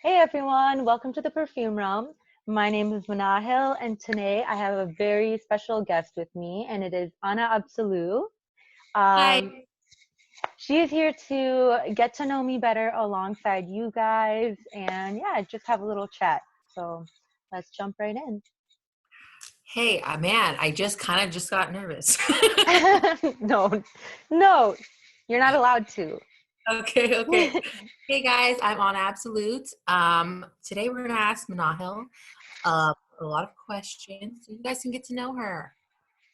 Hey everyone, welcome to the Perfume Realm. My name is Manahil, and today I have a very special guest with me, and it is Ana Absolu. Hi. Um, she is here to get to know me better alongside you guys, and yeah, just have a little chat. So let's jump right in. Hey, man, I just got nervous. No, no, you're not allowed to. Okay. Hey guys, I'm on Absolute. Today we're gonna ask Manahil a lot of questions so you guys can get to know her.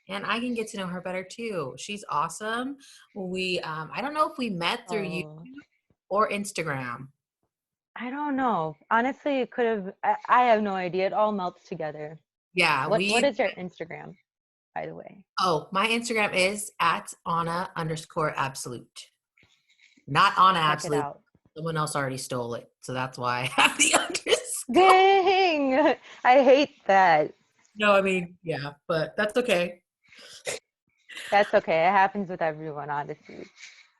And I can get to know her better too. She's awesome. I don't know if we met through YouTube Oh, or Instagram. I don't know. Honestly, it could have. I have no idea. It all melts together. Yeah, What is your Instagram, by the way? my Instagram is at Anna_absolute. Not Anna Check it Absolute. out. Someone else already stole it. So that's why I have the underscore. Dang! I hate that. No, I mean, yeah, but that's okay. That's okay. It happens with everyone, honestly.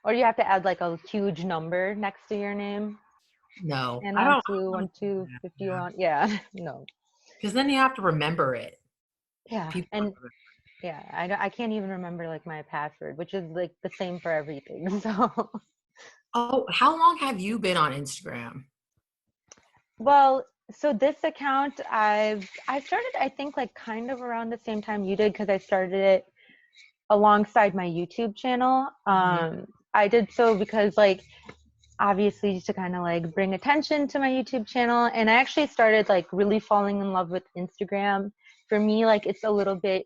Or you have to add like a huge number next to your name. No, And I on don't. two, I don't one, do two, that, yeah, 51. Yeah, no. because then you have to remember it. Yeah. People. And yeah, I can't even remember like my password, which is like the same for everything. So, Oh, how long have you been on Instagram? well, so this account I started I think like kind of around the same time you did because I started it alongside my YouTube channel. Mhm. I did so because like obviously to kind of like bring attention to my YouTube channel, and I actually started like really falling in love with Instagram. For me, like it's a little bit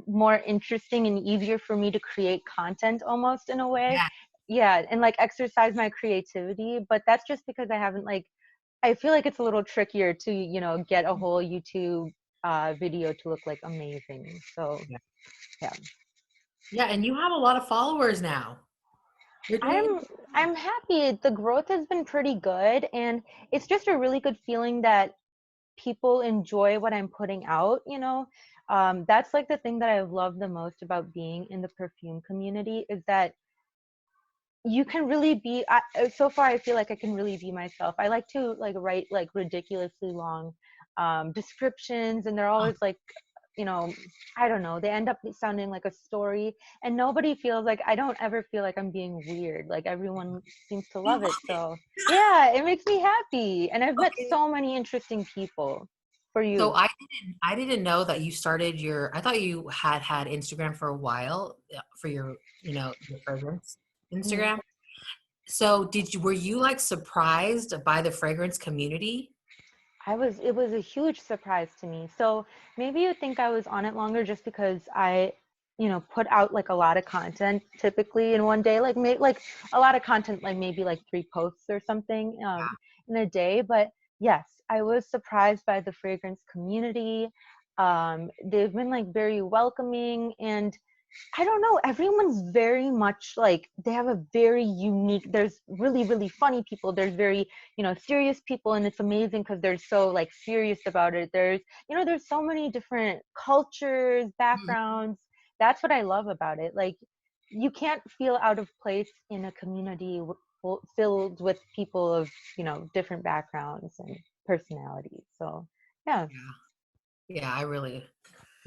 more interesting and easier for me to create content almost in a way. Yeah. Yeah, and like exercise my creativity, but that's just because I haven't like I feel like it's a little trickier to, get a whole YouTube video to look like amazing. So, Yeah. yeah. Yeah, and you have a lot of followers now. You're doing. I'm I'm happy. The growth has been pretty good, and it's just a really good feeling that people enjoy what I'm putting out. That's like the thing that I love the most about being in the perfume community is that you can really be so far I feel like I can really be myself. I like to like write like ridiculously long descriptions, and they're always like, you know, I don't know, they end up sounding like a story, and nobody feels like I don't ever feel like I'm being weird. Like everyone seems to You love it. love it. So yeah, it makes me happy. And I've met Okay. so many interesting people. For So you? I didn't know that you started your. I thought you had Instagram for a while for your fragrance Mm. Instagram. So were you like surprised by the fragrance community? It was a huge surprise to me. So maybe you think I was on it longer just because I put out like a lot of content typically in one day, like a lot of content, like maybe like 3 posts or something in a day. But yes, I was surprised by the fragrance community. They've been like very welcoming, and I don't know. Everyone's very much like they have a very unique. There's really, really funny people. There's very, serious people, and it's amazing because they're so like serious about it. There's so many different cultures, Mhm. backgrounds. That's what I love about it. Like, you can't feel out of place in a community filled with people of, different backgrounds and personalities. So, yeah. Yeah, yeah, I really.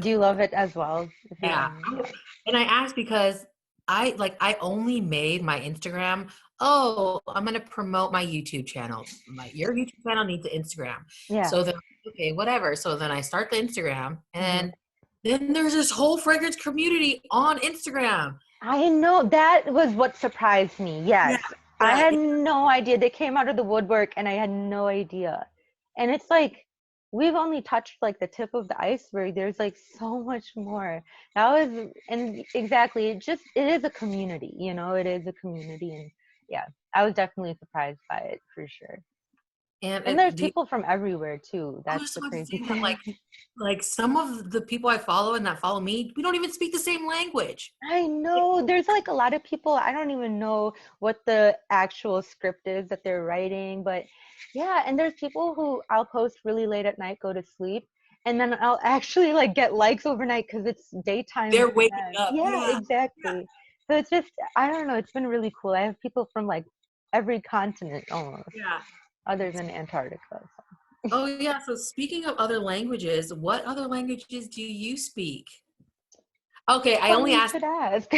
Do you love it as well? If you Yeah. don't mind. And I asked because I only made my Instagram. Oh, I'm gonna promote my YouTube channel. Your YouTube channel needs an Instagram. Yeah. So then okay, whatever. So then I start the Instagram Hmm. and then there's this whole fragrance community on Instagram. I know that was what surprised me. Yeah, Yes. I yeah. had no idea. They came out of the woodwork and I had no idea. And it's like we've only touched like the tip of the iceberg. There's like so much more. That was and exactly it is a community. It is a community, and yeah, I was definitely surprised by it for sure. And And there's it, do you, people from everywhere too. I That's was the about to crazy say that thing. like some of the people I follow and that follow me, we don't even speak the same language. I know there's like a lot of people, I don't even know what the actual script is that they're writing, but yeah, and there's people who I'll post really late at night, go to sleep, and then I'll actually like get likes overnight because it's daytime They're for waking them. up. Yeah, Yeah. exactly. So it's just, I don't know, it's been really cool. I have people from like every continent almost. Yeah. other than Antarctica. So. Oh yeah. So speaking of other languages, what other languages do you speak? Okay, Funny you should ask.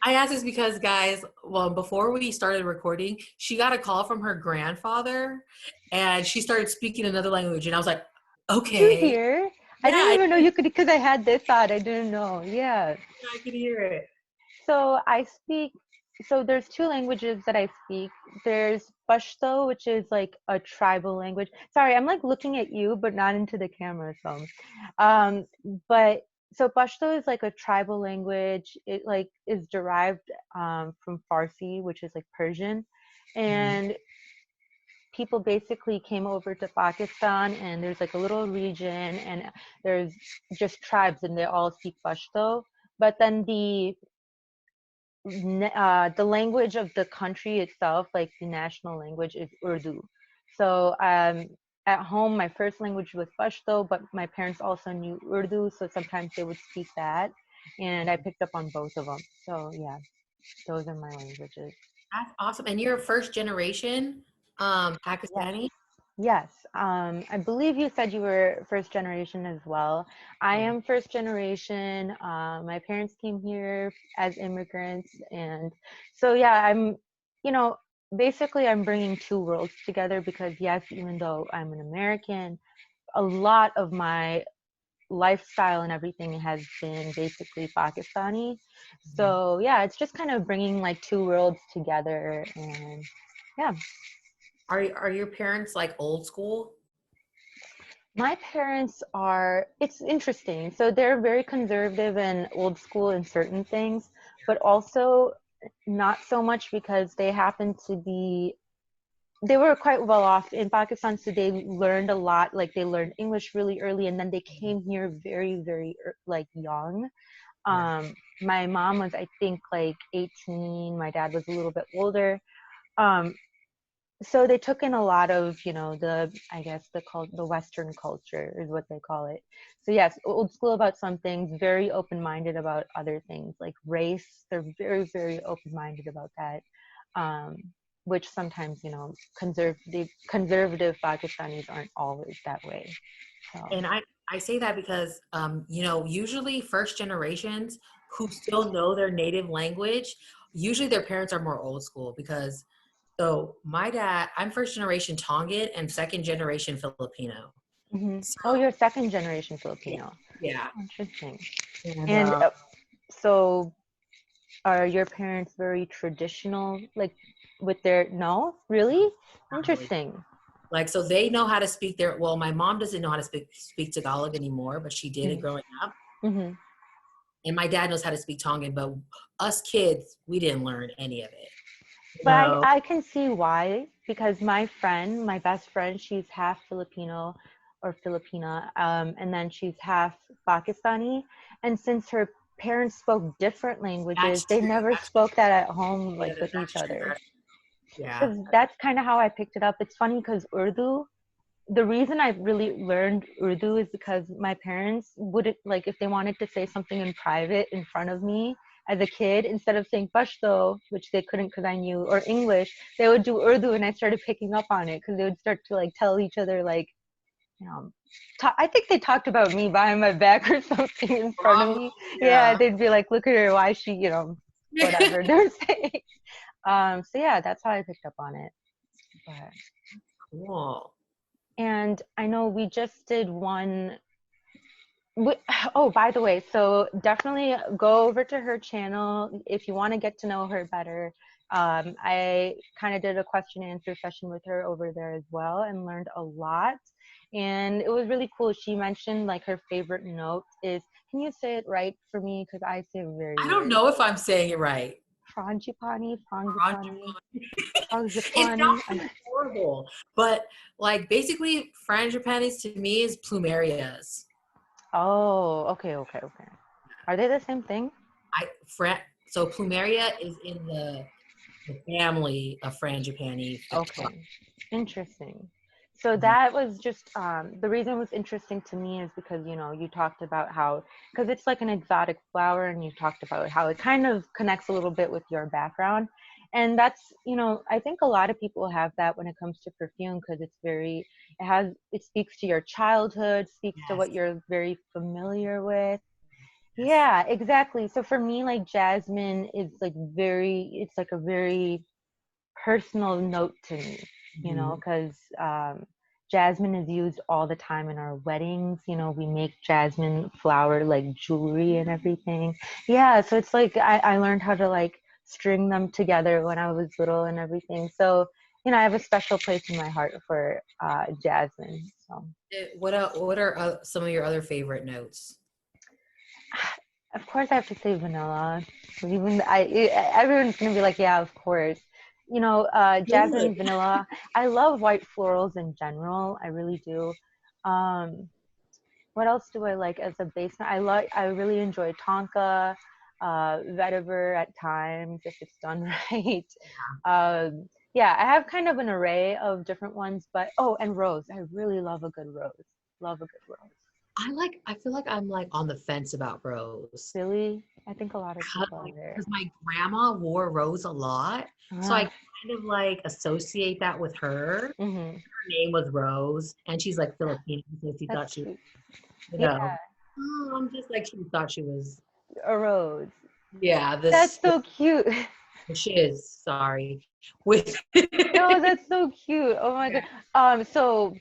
I asked this because, guys, well, before we started recording, she got a call from her grandfather and she started speaking another language. And I was like, Did you okay. hear? I Yeah, didn't even know you could, because I had this thought. I didn't know. Yeah. I could hear it. So I speak, so there's two languages that I speak. There's Pashto, which is like a tribal language. Sorry, I'm like looking at you, but not into the camera. So, um, but so Pashto is like a tribal language. It like is derived from Farsi, which is like Persian, Mhm. and people basically came over to Pakistan, and there's like a little region, and there's just tribes, and they all speak Pashto. But then the language of the country itself, like the national language, is Urdu. So at home, my first language was Pashto, but my parents also knew Urdu, so sometimes they would speak that, and I picked up on both of them. So yeah, those are my languages. That's awesome. And you're a first generation Yes. Pakistani? Yes, I believe you said you were first generation as well. I Yeah. am first generation. My parents came here as immigrants, and so yeah, you know, basically I'm bringing two worlds together because yes, even though I'm an American, a lot of my lifestyle and everything has been basically Pakistani. Mhm. So yeah, it's just kind of bringing like two worlds together, and yeah. Are your parents like old school? My parents are, it's interesting. So they're very conservative and old school in certain things, but also not so much because they happen to be, they were quite well off in Pakistan. So they learned a lot, like they learned English really early, and then they came here very, very like young. Yeah. My mom was, I think, like 18. My dad was a little bit older. Um, so they took in a lot of, the, I guess the Western culture is what they call it. So yes, old school about some things, very open-minded about other things like race. They're very, very open-minded about that, um, which sometimes, conservative Pakistanis aren't always that way. So. And I say that because, usually first generations who still know their native language, usually their parents are more old school because, so my dad, I'm first generation Tongan and second generation Filipino. So, Oh, you're second generation yeah. Filipino. Yeah. Interesting. And And so are your parents very traditional, like with their, no, really? not really. Interesting. Like, so they know how to speak their, well, my mom doesn't know how to speak Tagalog anymore, but she did it growing up. Mm-hmm. And my dad knows how to speak Tongan, but us kids, we didn't learn any of it. But I, No. I can see why, because my friend, my best friend, she's half Filipino or Filipina, and then she's half Pakistani. And since her parents spoke different That's languages, they true. never That's spoke that at home, yeah, like with that's each true. other. Yeah. Because that's kind of how I picked it up. It's funny because Urdu, the reason I really learned Urdu is because my parents would, like, if they wanted to say something in private in front of me as a kid, instead of saying Pashto, which they couldn't because I knew, or English, they would do Urdu, and I started picking up on it because they would start to like tell each other like, you know, I think they talked about me behind my back or something in front of Probably, me. Yeah, yeah. they'd be like, look at her, why is she, whatever they're saying. So yeah, that's how I picked up on it. But Cool. and I know we just did one. Oh, by the way, so definitely go over to her channel if you want to get to know her better. I kind of did a question and answer session with her over there as well and learned a lot. And it was really cool. She mentioned like her favorite note is, can you say it right for me? Because I say it very I don't weird. know if I'm saying it right. Frangipani, frangipani, It frangipani. sounds horrible, but like basically, frangipanis to me is plumerias. Oh, okay, okay, okay. Are they the same thing? I fran so plumeria is in the family of frangipani. Okay, interesting. So Mhm. that was just the reason it was interesting to me is because you talked about how, because it's like an exotic flower, and you talked about how it kind of connects a little bit with your background, And that's, I think a lot of people have that when it comes to perfume, because it speaks to your childhood, speaks to what Yes. you're very familiar with. Yes. Yeah, exactly. So for me, like jasmine is like it's like a very personal note to me, Mhm. because jasmine is used all the time in our weddings. We make jasmine flower like jewelry and everything. Yeah, so it's like I learned how to like string them together when I was little and everything. So, I have a special place in my heart for jasmine. So. What are some of your other favorite notes? Of course, I have to say vanilla. Even everyone's gonna be like, yeah, of course. Good. Jasmine, vanilla. I love white florals in general. I really do. Um, what else do I like as a base? I really enjoy tonka, vetiver at times if it's done right. Yeah, I have kind of an array of different ones, but oh, and rose. I really love a good rose. Love a good rose. I feel like I'm like on the fence about Rose. Really, I think a lot of people are Like, there. because my grandma wore Rose a lot. So I Ah, kind of like associate that with her. hmm. Her name was Rose, and she's like Filipino, so she That's thought she, cute. you Yeah, know, I'm just like she thought she was, a rose. yeah, That's this so cute. shiz, sorry. With No, that's so cute. Oh my God. So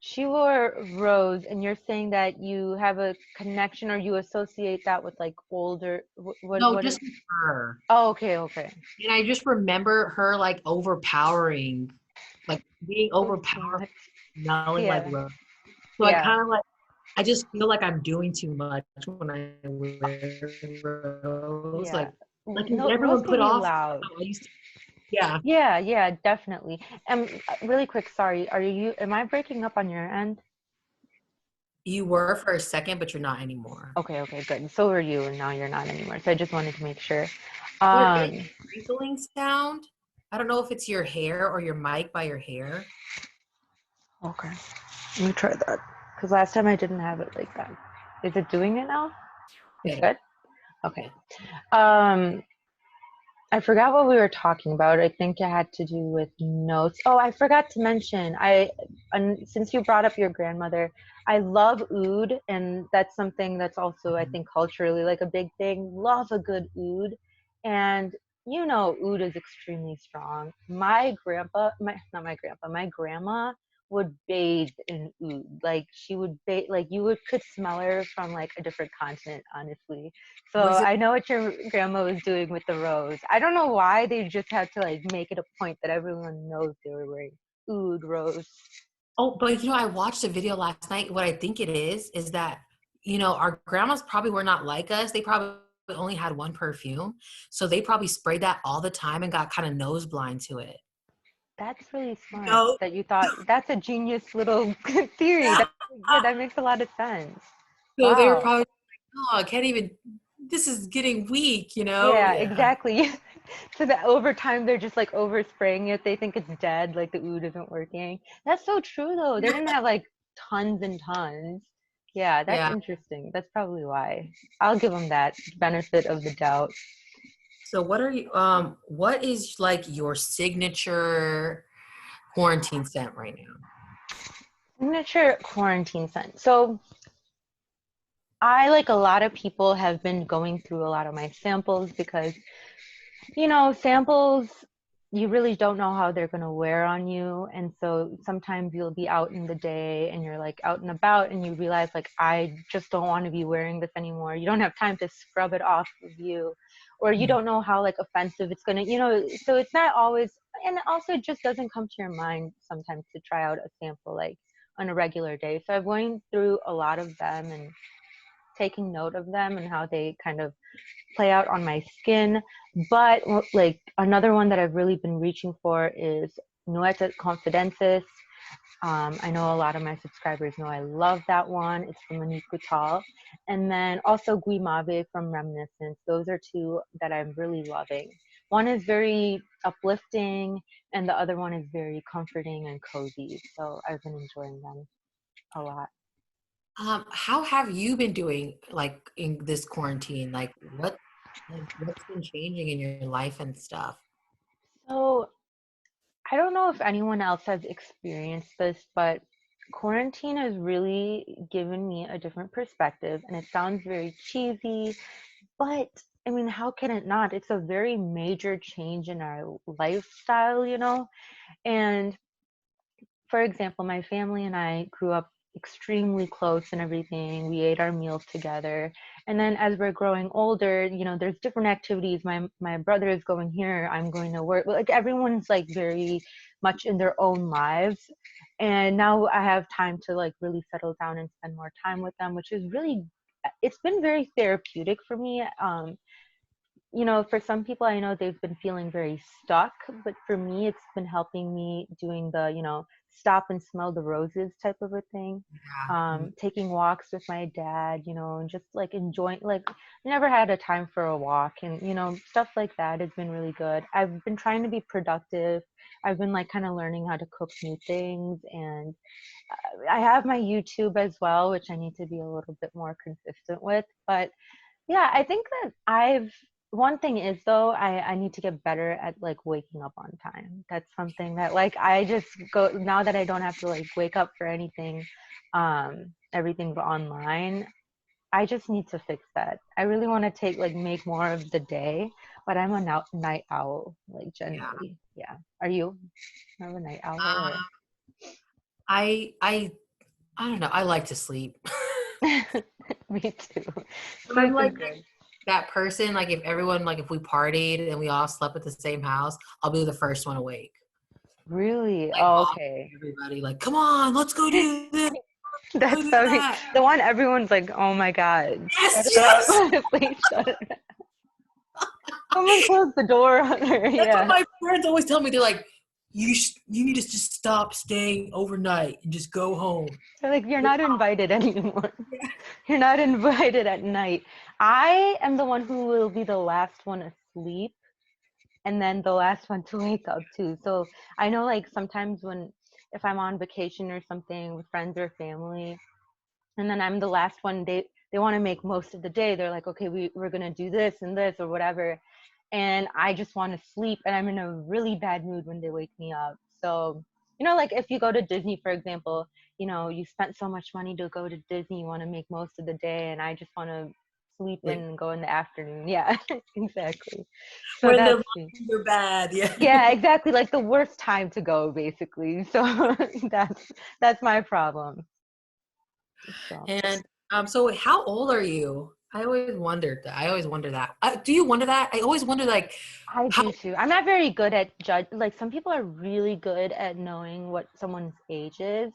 she wore rose, and you're saying that you have a connection or you associate that with like older. no, What is? just with her. Oh, okay, okay. And I just remember her like overpowering, like being Oh, too overpowered, much. smelling like Yeah, Rose. So I yeah, kind of like I just feel like I'm doing too much when I wear Rose. yeah. Like is No, rose everyone can put be off loud. how I used to? Yeah, Yeah, yeah, definitely. Really quick, sorry. Am I breaking up on your end? you were for a second, but you're not anymore. Okay, okay, good. So are you, and now you're not anymore. So I just wanted to make sure. There is Um, a crinkling sound. I don't know if it's your hair or your mic by your hair. okay. Let me try that. Because last time I didn't have it like that. Is it doing it now? It's Good. good? Okay. Good. Um, I forgot what we were talking about. I think it had to do with notes. Oh, I forgot to mention. And since you brought up your grandmother, I love oud, and that's something that's also, I think, culturally like a big thing. Love a good oud, and oud is extremely strong. My not my grandpa, my grandma would bathe in oud. Like she would bathe, like you would could smell her from like a different continent, honestly. So Was it? I know what your grandma was doing with the rose. I don't know why they just had to like make it a point that everyone knows they were wearing oud rose. Oh, but I watched a video last night. What I think it is that our grandmas probably were not like us. They probably only had one perfume, so they probably sprayed that all the time and got kind of nose blind to it. That's really smart No. that you thought. That's a genius little theory. Yeah, that makes a lot of sense. So they were Wow. probably like, oh, I can't even, this is getting weak. Yeah, Yeah. exactly. So that over time they're just like overspraying it. They think it's dead, like the oud isn't working. That's so true though. They didn't have like tons and tons. Yeah, that's Yeah. interesting. That's probably why. I'll give them that benefit of the doubt. So what is like your signature quarantine scent right now? Signature quarantine scent. So I, like a lot of people, have been going through a lot of my samples because samples, you really don't know how they're going to wear on you. And so sometimes you'll be out in the day and you're like out and about and you realize, like, I just don't want to be wearing this anymore. You don't have time to scrub it off of you, or you don't know how like offensive it's going to, so it's not always, and also it just doesn't come to your mind sometimes to try out a sample like on a regular day. So I've going through a lot of them and taking note of them and how they kind of play out on my skin. But like another one that I've really been reaching for is Nuetas Confidences. I know a lot of my subscribers know I love that one. It's from Monique Coutal. And then also Guimave from Reminiscence. Those are two that I'm really loving. One is very uplifting, and the other one is very comforting and cozy. So I've been enjoying them a lot. How have you been doing like in this quarantine? Like what's been changing in your life and stuff? So I don't know if anyone else has experienced this, but quarantine has really given me a different perspective. And it sounds very cheesy, but I mean, how can it not? It's a very major change in our lifestyle, you know? And for example, my family and I grew up extremely close and everything. We ate our meals together. And then as we're growing older, you know, there's different activities. My brother is going here, I'm going to work. Like everyone's like very much in their own lives. And now I have time to like really settle down and spend more time with them, which is really it's been very therapeutic for me. You know, for some people, I know they've been feeling very stuck, but for me, it's been helping me doing the, you know, stop and smell the roses type of a thing. Yeah. Taking walks with my dad, you know, and just like enjoying, like, I never had a time for a walk, and, you know, stuff like that has been really good. I've been trying to be productive. I've been like kind of learning how to cook new things, and I have my YouTube as well, which I need to be a little bit more consistent with. But yeah, I think that one thing is though, I need to get better at like waking up on time. That's something that like I just go now that I don't have to like wake up for anything, everything's online. I just need to fix that. I really want to make more of the day, but I'm a night owl, like Yeah. generally. Yeah. Are you? Are you a night owl or? Um, I I I don't know. I like to sleep. Me too. I'm Sleep is like good. that person. Like if everyone, like if we partied and we all slept at the same house, I'll be the first one awake. Really? Like Oh, boss okay. everybody, like, come on, let's go do this, go That's do so that. the one everyone's like, oh my God, shut Yes, it up. yes. Please shut it up. Someone close the door on her. That's what Yeah. my friends always tell me. They're like, you need to just stop staying overnight and just go home. They're like, you're not invited anymore. You're not invited at night. I am the one who will be the last one asleep and then the last one to wake up too. So I know like sometimes when if I'm on vacation or something with friends or family, and then I'm the last one. They want to make most of the day. They're like, okay, we're gonna do this and this or whatever, and I just want to sleep, and I'm in a really bad mood when they wake me up. So you know, like if you go to Disney, for example, you know, you spent so much money to go to Disney, you want to make most of the day, and I just want to sleep in Like and go in the afternoon. Yeah, exactly. So when the that's me. lines are bad, yeah. Yeah, exactly. Like the worst time to go, basically. So that's my problem. So. And so how old are you? I always wondered that. I always wonder that. Do you wonder that? I always wonder like I how do too. I'm not very good at judge. Like some people are really good at knowing what someone's age is,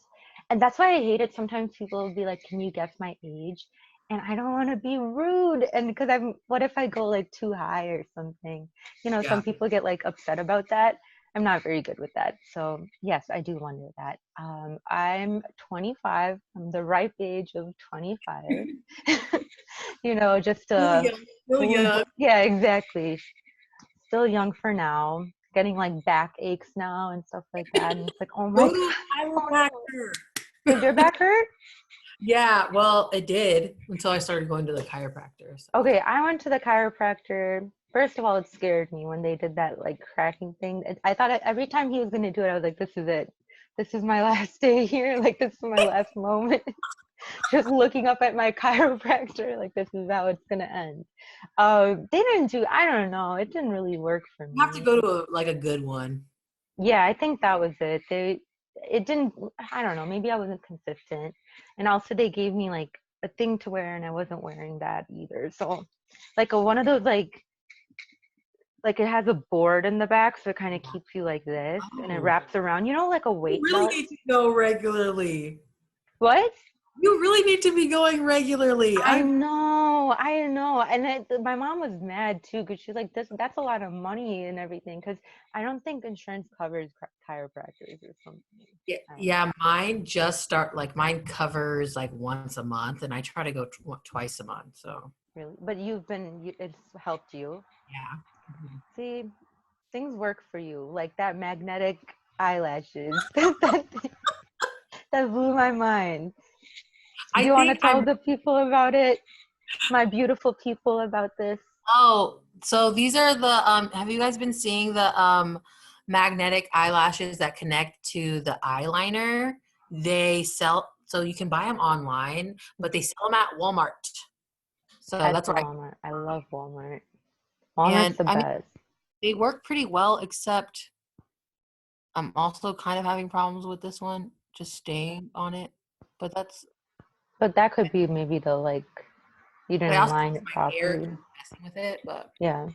and that's why I hate it. Sometimes people will be like, "Can you guess my age?" And I don't want to be rude, and because I'm. What if I go like too high or something? You know, some yeah. people get like upset about that. I'm not very good with that. So yes, I do wonder that. I'm 25. I'm the ripe age of 25. You know, just Still young, still young. yeah, exactly, still young for now, getting like back aches now and stuff like that. And it's like, oh my Go to God, a oh no. chiropractor. Does your back hurt? Yeah, well, it did until I started going to the chiropractor. So Okay, I went to the chiropractor. First of all, it scared me when they did that like cracking thing. I thought every time he was going to do it, I was like, this is it. This is my last day here. Like, this is my last moment. Just looking up at my chiropractor, like, this is how it's going to end. They didn't do, I don't know. It didn't really work for you have to me. go to a good one. Yeah, I think that was it. It didn't, I don't know, maybe I wasn't consistent. And also they gave me like a thing to wear and I wasn't wearing that either. So like one of those like it has a board in the back so it kind of keeps you like this and it Oh, wraps around, you know, like a you weight really belt. need to go regularly. What? You really need to be going regularly. I know. And my mom was mad too because she's like, that's a lot of money and everything. Because I don't think insurance covers chiropractors or something. Yeah, I don't know. yeah, mine just start like mine covers like once a month, and I try to go twice a month. So Really? But it's helped you. yeah. Mhm. See, things work for you. Like that magnetic eyelashes. That blew my mind. Do I you want to think tell I'm. the people about it? My beautiful people about this? Oh, so these are the. Have you guys been seeing the magnetic eyelashes that connect to the eyeliner. They sell, so you can buy them online, but they sell them at Walmart. So At that's the where I, Walmart. I love Walmart. and Walmart's the I mean, best. they work pretty well, except I'm also kind of having problems with this one, just staying on it. But that's, But that could be maybe the like you but I didn't also line use it my hair properly. messing with it. But Yeah.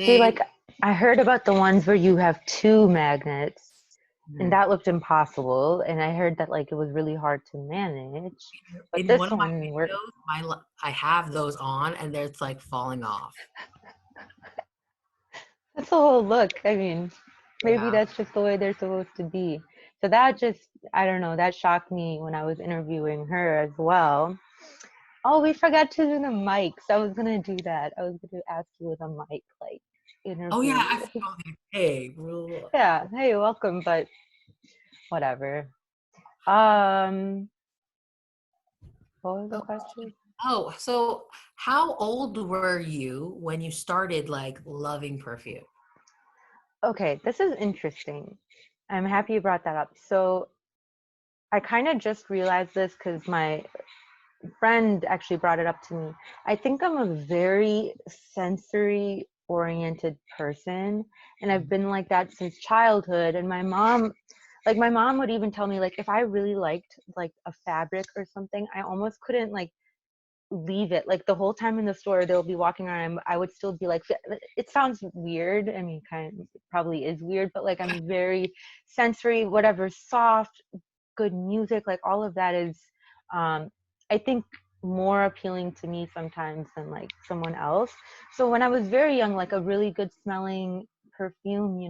See, like they, I heard about the ones where you have two magnets, and mm, that looked impossible. And I heard that like it was really hard to manage. But in one this of my one worked. videos, I have those on, and they're it's like falling off. That's a whole look. I mean, maybe Yeah. that's just the way they're supposed to be. So that just, I don't know, that shocked me when I was interviewing her as well. Oh, we forgot to do the mics. I was gonna do that. I was gonna ask you with a mic, like Oh yeah, interview. I forgot. Hey, rule. Yeah, hey, welcome, but whatever. Um, what was the Oh, question? oh, so how old were you when you started like loving perfume? Okay, this is interesting. I'm happy you brought that up. So I kind of just realized this because my friend actually brought it up to me. I think I'm a very sensory oriented person, and I've been like that since childhood. And my mom would even tell me like if I really liked like a fabric or something, I almost couldn't like leave it like the whole time in the store. They'll be walking around, I would still be like, it sounds weird, I mean kind of probably is weird, but like I'm very sensory, whatever soft good music, like all of that is um I think more appealing to me sometimes than like someone else. So when I was very young, like a really good smelling perfume,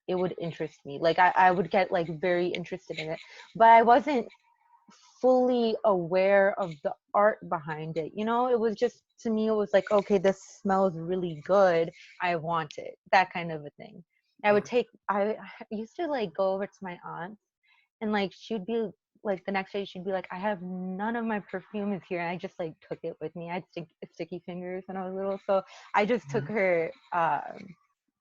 it would interest me, like I would get like very interested in it, but I wasn't fully aware of the art behind it. It was just, to me, it was like, okay, this smells really good. I want it. That kind of a thing. Yeah. I used to like go over to my aunt, and like she'd be like the next day she'd be like, I have none of my perfume is here. And I just like took it with me. I had sticky fingers when I was little. So I just took Mhm. her I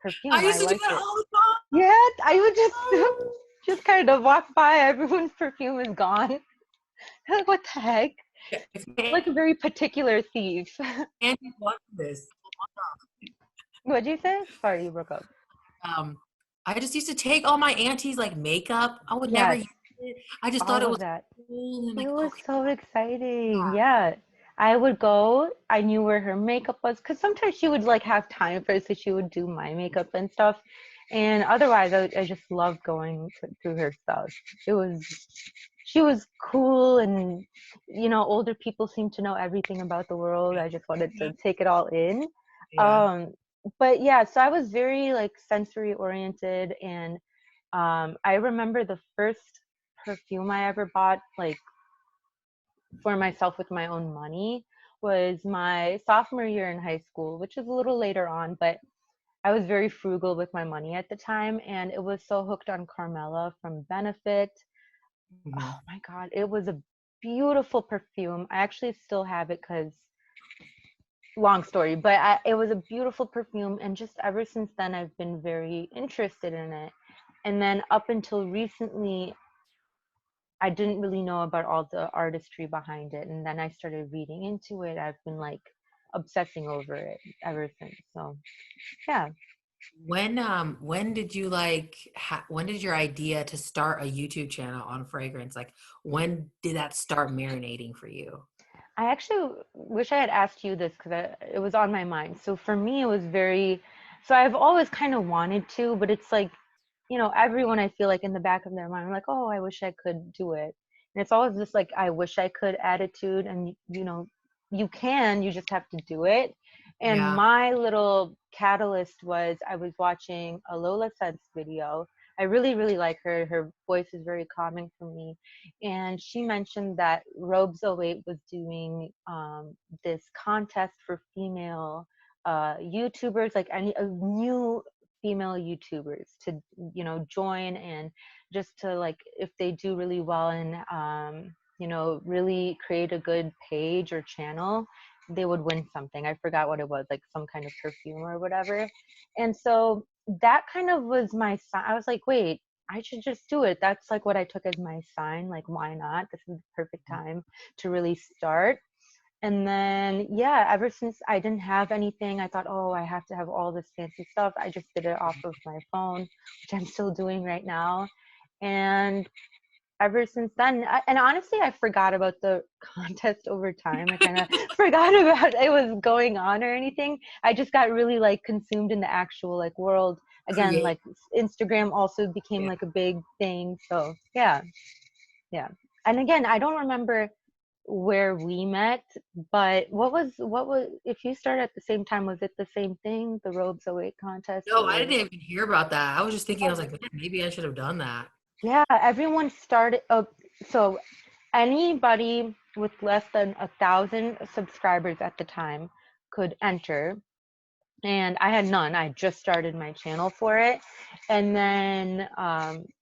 perfume. I used to do liked that it. all the time. Yeah, I would just just kind of walk by. Everyone's perfume is gone. Like, what the heck? If you Like a very particular thief. can't watch this, What'd you say? Sorry, you broke up. um, I just used to take all my auntie's like makeup. I would never Yes, use it. I just thought all it of was that. cool and It like, was okay, so exciting. Yeah. I would go, I knew where her makeup was, because sometimes she would like have time for it, so she would do my makeup and stuff. And otherwise, I just loved going through her stuff. It was, she was cool, and older people seem to know everything about the world. I just wanted yeah, to take it all in. yeah. Um, but yeah, so I was very like sensory oriented, and I remember the first perfume I ever bought, like for myself with my own money, was my sophomore year in high school, which is a little later on, but I was very frugal with my money at the time, and it was So Hooked on Carmela from Benefit. Mhm. Oh my God, it was a beautiful perfume. I actually still have it because, long story, but it was a beautiful perfume. And just ever since then, I've been very interested in it. And then up until recently, I didn't really know about all the artistry behind it. And then I started reading into it. I've been like obsessing over it ever since. So, yeah. When did you like when did your idea to start a YouTube channel on fragrance, like when did that start marinating for you? I actually wish I had asked you this because it was on my mind. So for me, it was very, so I've always kind of wanted to, but it's like, everyone I feel like in the back of their mind, I'm like, oh, I wish I could do it. And it's always this like, I wish I could attitude. And, you just have to do it. And Yeah. my little catalyst was I was watching a Lola Sense video. I really, really like her. Her voice is very calming for me, and she mentioned that Robes oh 08 was doing this contest for female YouTubers, like any new female YouTubers to join, and just to like if they do really well and really create a good page or channel, they would win something. I forgot what it was, like some kind of perfume or whatever. And so that kind of was my sign. I was like, wait, I should just do it. That's like what I took as my sign. Like, why not? This is the perfect time to really start. And then, yeah, ever since I didn't have anything, I thought, oh, I have to have all this fancy stuff. I just did it off of my phone, which I'm still doing right now. And ever since then, and honestly, I forgot about the contest over time. I kind of forgot about it was going on or anything. I just got really like consumed in the actual like world. Again, Create. like Instagram also became Yeah. like a big thing. So yeah, yeah. And again, I don't remember where we met, but what was if you started at the same time, was it the same thing, the Robes '08 contest, No, I or? didn't even hear about that. I was just thinking, I was like, man, maybe I should have done that. Yeah, everyone started. So anybody with less than 1,000 subscribers at the time could enter, and I had none. I just started my channel for it, and then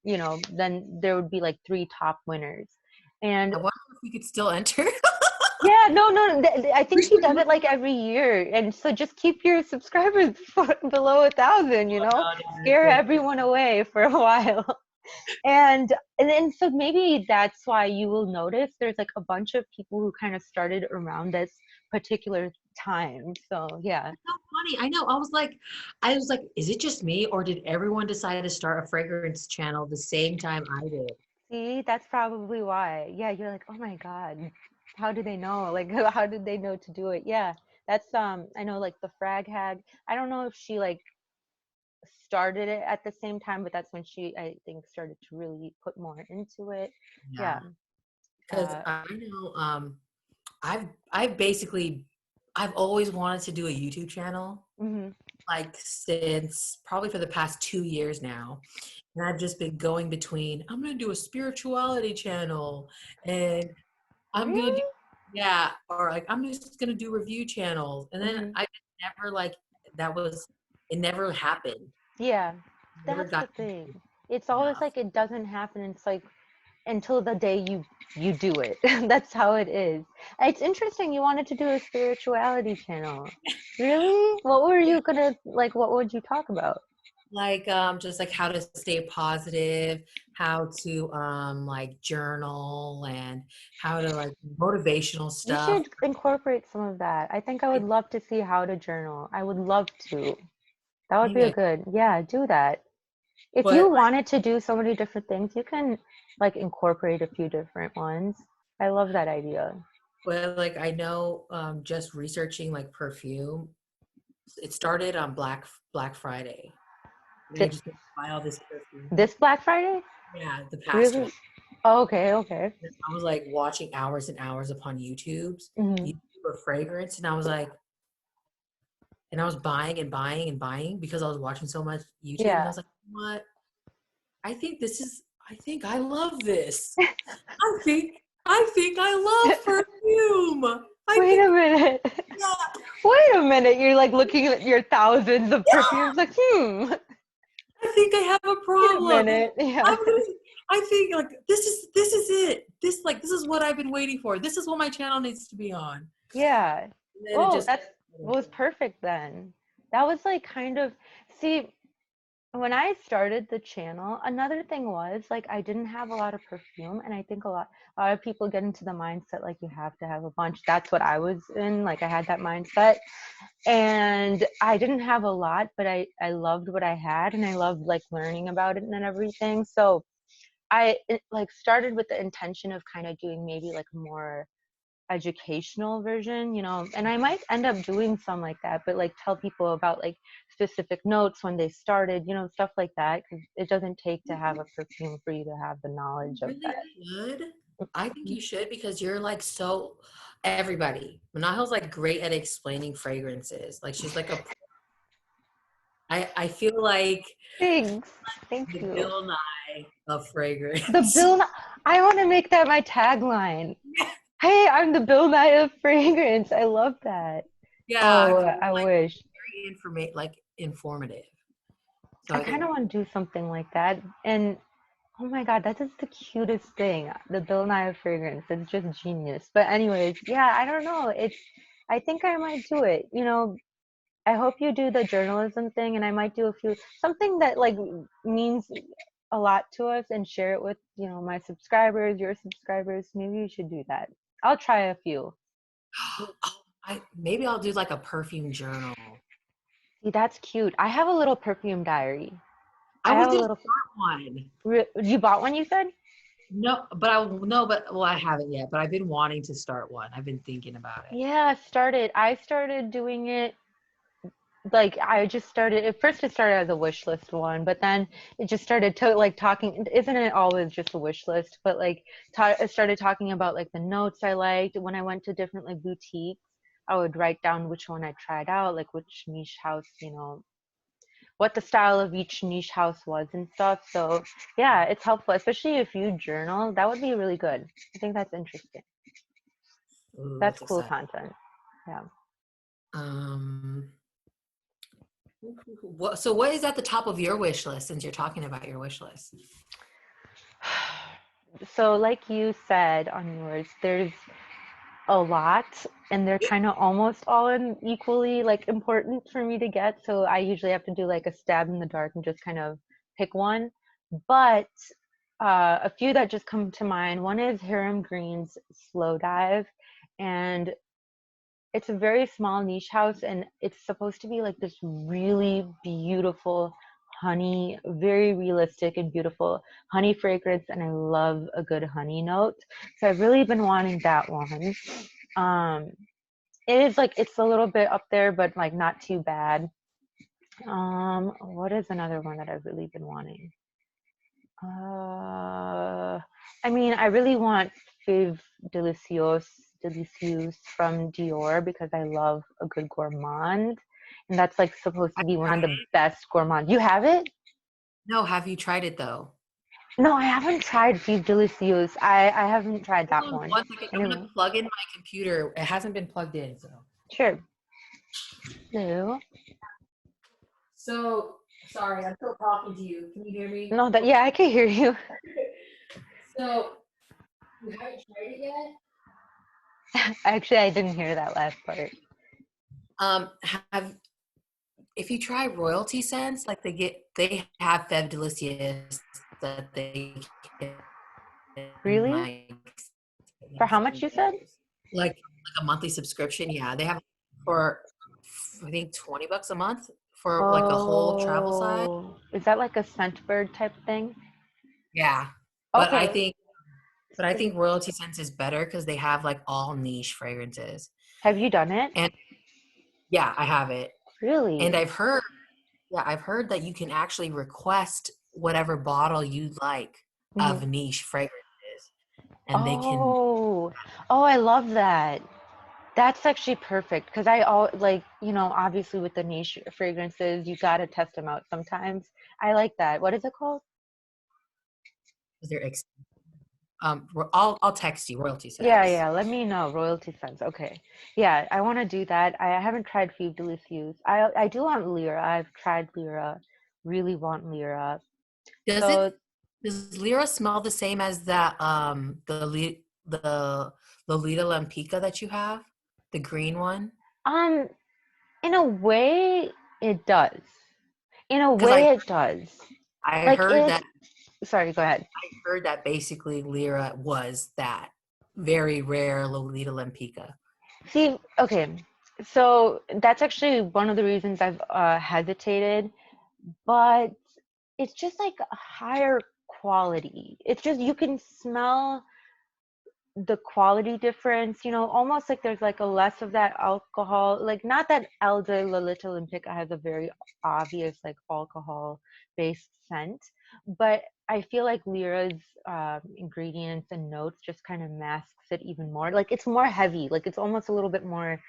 then there would be like three top winners, and I wonder if we could still enter. yeah, no, no, I think she does it like every year, and so just keep your subscribers below 1,000. No, Scare no, everyone away for a while. And then so maybe that's why you will notice there's like a bunch of people who kind of started around this particular time. So yeah. so funny. I know. I was like, is it just me, or did everyone decide to start a fragrance channel the same time I did? See, that's probably why. Yeah, you're like, oh my God, how do they know? Like how did they know to do it? Yeah. That's I know like the Frag Hag. I don't know if she like started it at the same time, but that's when she I think started to really put more into it. Yeah, Yeah. because Uh I know. I've basically I've always wanted to do a YouTube channel, mhm. like since probably for the past 2 years now. And I've just been going between, I'm gonna do a spirituality channel and I'm gonna do, Really? yeah, or like I'm just gonna do review channels. And then Mhm. I just never like that was it never happened. Yeah, Never that's the got thing. It's always enough. like it doesn't happen. It's like until the day you do it. That's how it is. It's interesting you wanted to do a spirituality channel. Really? What were you gonna like? What would you talk about? Like just like how to stay positive, how to like journal, and how to like motivational You stuff. should incorporate some of that. I think I would I love to see how to journal. I would love to. That would be maybe a I good, yeah, do that. If you but wanted to do so many different things, you can like incorporate a few different ones. I love that idea. like I know just researching like perfume, it started on Black Friday. And I Th- just went to buy all this perfume. this Black Friday? Yeah, the past Really? one. Oh, okay, okay. I was like watching hours and hours upon Hmm. YouTube of fragrance, and I was like, and I was buying and buying and buying because I was watching so much YouTube, and I Yeah. was like, what? I think this is. I think I love this. I think. I think I love perfume. I Wait think. a minute. Yeah. Wait a minute. You're like looking at your thousands of Yeah. perfumes, like, I think I have a wait a problem. minute. Yeah. I'm gonna. I think like this is it. This is what I've been waiting for. This is what my channel needs to be on. Yeah. And then it Oh, just. that's was perfect then. That was like kind of, see, when I started the channel, another thing was like I didn't have a lot of perfume, and I think a lot of people get into the mindset like you have to have a bunch. That's what I was in. Like I had that mindset, and I didn't have a lot, but I loved what I had, and I loved like learning about it and everything. So like started with the intention of kind of doing maybe like a more educational version, and I might end up doing some like that, but like tell people about like specific notes when they started, stuff like that, because it doesn't take to have a perfume for you to have the knowledge of Really that. should. I think you should because you're like so everybody. Manahel's like great at explaining fragrances. Like she's like a I feel like Thanks. Thank the you. Bill Nye of The fragrance. Bill Nye, I want to make that my tagline. Hey, I'm the Bill Nye of fragrance. I love that. Yeah, I Oh, feel I like wish. very informative. So I I kind think of want to do something like that. And oh my God, that is the cutest thing. The Bill Nye fragrance. It's just genius. But anyways, yeah, I don't know. I think I might do it. I hope you do the journalism thing, and I might do something that like means a lot to us and share it with, my subscribers, your subscribers. Maybe you should do that. I'll try a few. Oh, maybe I'll do like a perfume journal. See, that's cute. I have a little perfume diary. I I was have a gonna little. start one. You bought one, you said? No, but I no, but well, I haven't yet. But I've been wanting to start one. I've been thinking about it. Yeah, started. I started doing it like I just started at first it started as a wish list one, but then it just started to like talking, isn't it always just a wish list, but like I started talking about like the notes I liked when I went to different like boutiques. I would write down which one I tried out, like which niche house, what the style of each niche house was and stuff. So yeah, it's helpful, especially if you journal. That would be really good. I think that's interesting. Ooh, That's that's cool exciting. content. Yeah. Um, so what is at the top of your wish list since you're talking about your wish list? So like you said on yours, there's a lot, and they're kind of almost all equally like important for me to get. So I usually have to do like a stab in the dark and just kind of pick one. But a few that just come to mind. One is Hiram Green's Slow Dive, and it's a very small niche house, and it's supposed to be like this really beautiful honey, very realistic and beautiful honey fragrance, and I love a good honey note. So I've really been wanting that one. um it is like it's a little bit up there, but like not too bad. What is another one that I've really been wanting? I mean, I really want Fave Delicieux from Dior because I love a good gourmand. And that's like supposed I to be one tried of the it. best gourmands. You have it? No, have you tried it though? No, I haven't tried Fave Delicieux. I haven't tried Hold that on one. one second. I'm gonna Anyway, plug in my computer. It hasn't been plugged in, so. sure. No, So sorry, I'm still talking to you. Can you hear me? no, yeah, I can hear you. So you haven't tried it yet? Actually, I didn't hear that last part. Have if you try royalty scents, like they have Feb Delicious that they can Really? like For how much you said? like a monthly subscription. Yeah, they have for I think $20 a month for like a whole travel size. Oh, is that like a Scentbird type thing? Yeah, but I Okay. think but I think royalty scents is better because they have like all niche fragrances. Have you done it? And yeah, I have it. And Really? I've heard that you can actually request whatever bottle you like Hmm. of niche fragrances, and they can. Oh, oh, I love that. That's actually perfect because I all like, obviously with the niche fragrances, you gotta test them out sometimes. I like that. What is it called? They're I'll text you royalty Yeah, scents. yeah. Let me know. Royalty Sense. Okay. Yeah, I want to do that. I haven't tried Fille Delicieux. I do want Lyra. I've tried Lyra. Really want Lyra. Does it So, does Lyra smell the same as that the Lolita Lampica that you have, the green one? um, in a way, it does. In a Because way, it does. I Like heard it's. that Sorry. Go ahead. basically Lyra was that very rare Lolita Lampica. See, okay. So that's actually one of the reasons I've hesitated, but it's just like a higher quality. It's just you can smell the quality difference, almost like there's like a less of that alcohol. Like not that Elder Lolita Olympica has a very obvious like alcohol based scent, but I feel like Lyra's ingredients and notes just kind of masks it even more. Like it's more heavy, like it's almost a little bit more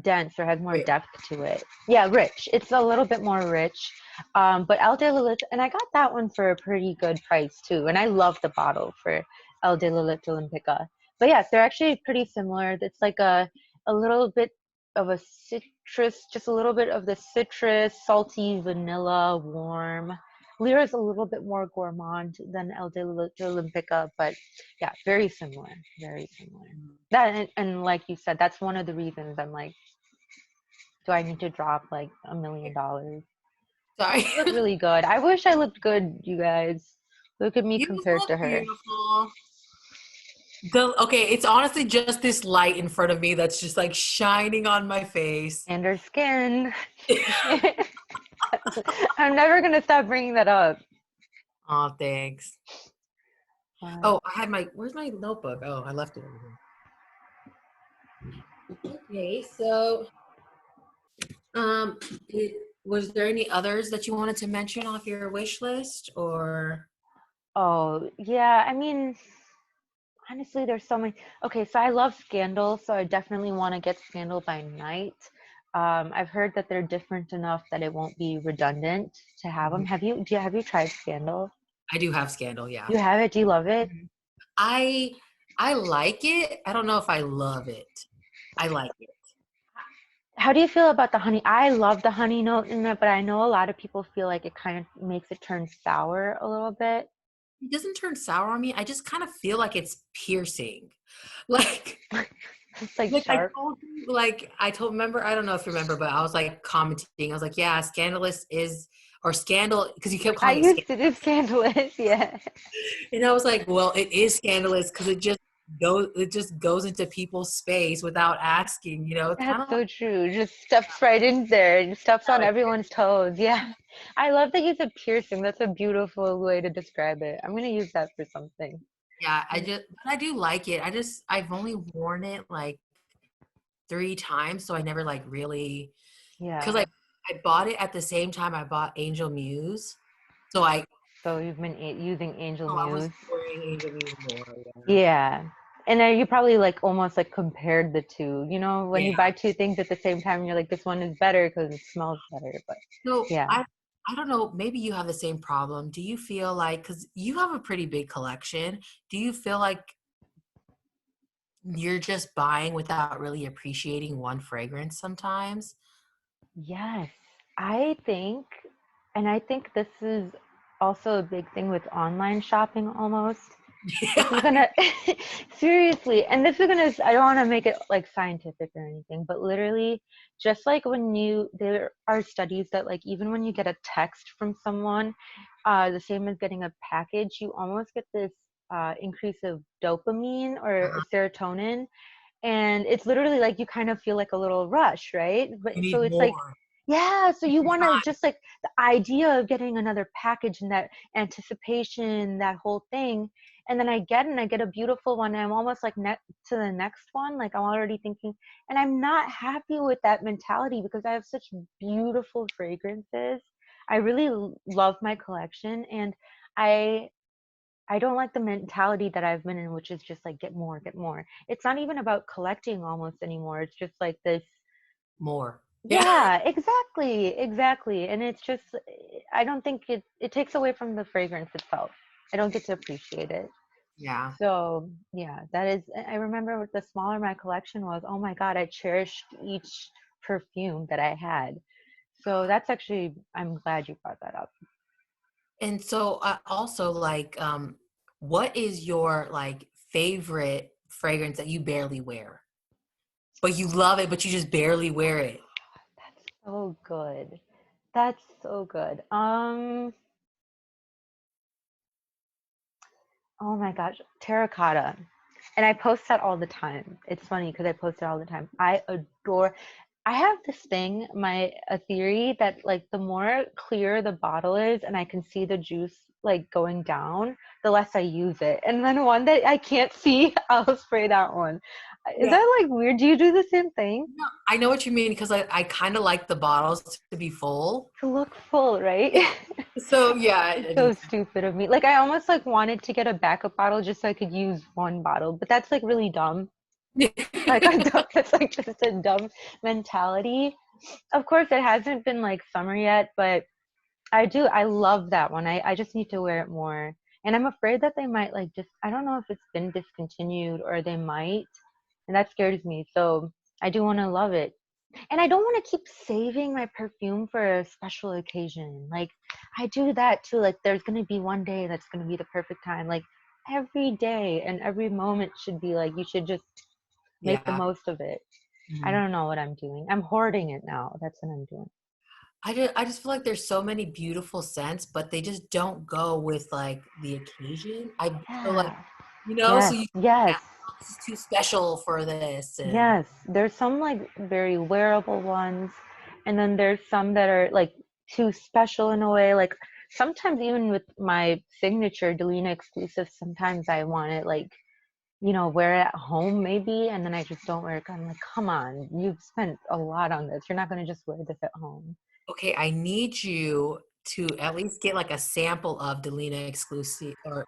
dense or has more Rich. depth to it. Yeah, rich. It's a little bit more rich. But El de Lilith, and I got that one for a pretty good price too. And I love the bottle for El de Lilith Olympica. But yes, they're actually pretty similar. It's like a little bit of a citrus, just a little bit of the citrus, salty vanilla, warm. Lyra's a little bit more gourmand than El de Olympica, but yeah, very similar, very similar. That and like you said, that's one of the reasons I'm like, do I need to drop like $1 million? Sorry. You look really good. I wish I looked good, you guys. Look at me You compared look to her. beautiful. Okay, it's honestly just this light in front of me that's just like shining on my face. And her skin. I'm never gonna stop bringing that up. Oh, thanks. But Oh, I had where's my notebook? Oh, I left it over here. Okay, so um, was there any others that you wanted to mention off your wish list or? oh yeah, I mean, honestly, there's so many. Okay, so I love Scandal, so I definitely want to get Scandal by night. I've heard that they're different enough that it won't be redundant to have them. Mhm. Have you tried Scandal? I do have Scandal, yeah. You have it? Do you love it? Mhm. I I like it. I don't know if I love it. I like it. How do you feel about the honey? I love the honey note in it, but I know a lot of people feel like it kind of makes it turn sour a little bit. It doesn't turn sour on me. I just kind of feel like it's piercing. Like It's like like I sharp. told you, like I told remember, I don't know if you remember, but I was like commenting. I was like, yeah, scandalous is or scandal because you kept I calling it used scandal. to do Scandalous, yeah. And I was like, well, it is scandalous because it just goes into people's space without asking, It's kind That's of like so true. Just steps right in there and steps on everyone's toes. Yeah. I love that you said piercing. That's a beautiful way to describe it. I'm gonna use that for something. yeah, but I do like it. I've only worn it like 3 times, so I never like really because Yeah. I bought it at the same time I bought Angel Muse. So So you've been using Angel I was Muse. wearing Angel Muse more. Yeah. Yeah. And then you probably like almost like compared the two. You know, when you Yeah. buy two things at the same time, you're like, this one is better because it smells better. But So yeah. I don't know, maybe you have the same problem. Do you feel like because you have a pretty big collection, do you feel like you're just buying without really appreciating one fragrance sometimes? Yes. I think, and I think this is also a big thing with online shopping almost. This is Yeah. gonna seriously, and this is gonna, I don't want to make it like scientific or anything, but literally, just like there are studies that like even when you get a text from someone, the same as getting a package, you almost get this increase of dopamine or Uh-huh. serotonin, and it's literally like you kind of feel like a little rush, right? You But so need it's like, more. yeah, so you Every want to time. just like the idea of getting another package and that anticipation, that whole thing. And then I get a beautiful one, and I'm almost like to the next one. Like I'm already thinking, and I'm not happy with that mentality because I have such beautiful fragrances. I really love my collection, and I I don't like the mentality that I've been in, which is just like get more, get more. It's not even about collecting almost anymore. It's just like this. More. Yeah. Yeah, exactly, exactly. And it's just, I don't think it takes away from the fragrance itself. I don't get to appreciate it. Yeah. So yeah, that is. I remember the smaller my collection was. Oh my God, I cherished each perfume that I had. So that's actually, I'm glad you brought that up. And so also like what is your like favorite fragrance that you barely wear? But you love it, but you just barely wear it. That's so good. That's so good. Oh my gosh, terracotta. And I post that all the time. It's funny because I post it all the time. I have this thing, a theory that like the more clear the bottle is and I can see the juice like going down, the less I use it. And then one that I can't see, I'll spray that one. Is Yeah. that like weird? Do you do the same thing? No, I know what you mean because I kind of like the bottles to be full. To look full, right? Yeah. So yeah, It's I do. so stupid of me. Like I almost like wanted to get a backup bottle just so I could use one bottle, but that's like really dumb. Like I don't, that's like just a dumb mentality. Of course, it hasn't been like summer yet, but I love that one. I just need to wear it more. And I'm afraid that they might like just, I don't know if it's been discontinued or they might, and that scares me. So I do want to love it. And I don't want to keep saving my perfume for a special occasion. Like I do that too. Like there's going to be one day that's going to be the perfect time. Like every day and every moment should be like you should just make the Yeah. most of it. I Mhm. don't know what I'm doing. I'm hoarding it now. That's what I'm doing. I just feel like there's so many beautiful scents, but they just don't go with like the occasion. I feel like, Yeah. so Yes. you Yes. oh, this is too special for this, and Yes. There's some like very wearable ones, and then there's some that are like too special in a way. Like sometimes even with my signature Delina exclusive, sometimes I want it like, wear it at home maybe, and then I just don't wear it. I'm like, come on, you've spent a lot on this. You're not gonna just wear this at home. okay, I need you to at least get like a sample of Delina exclusive or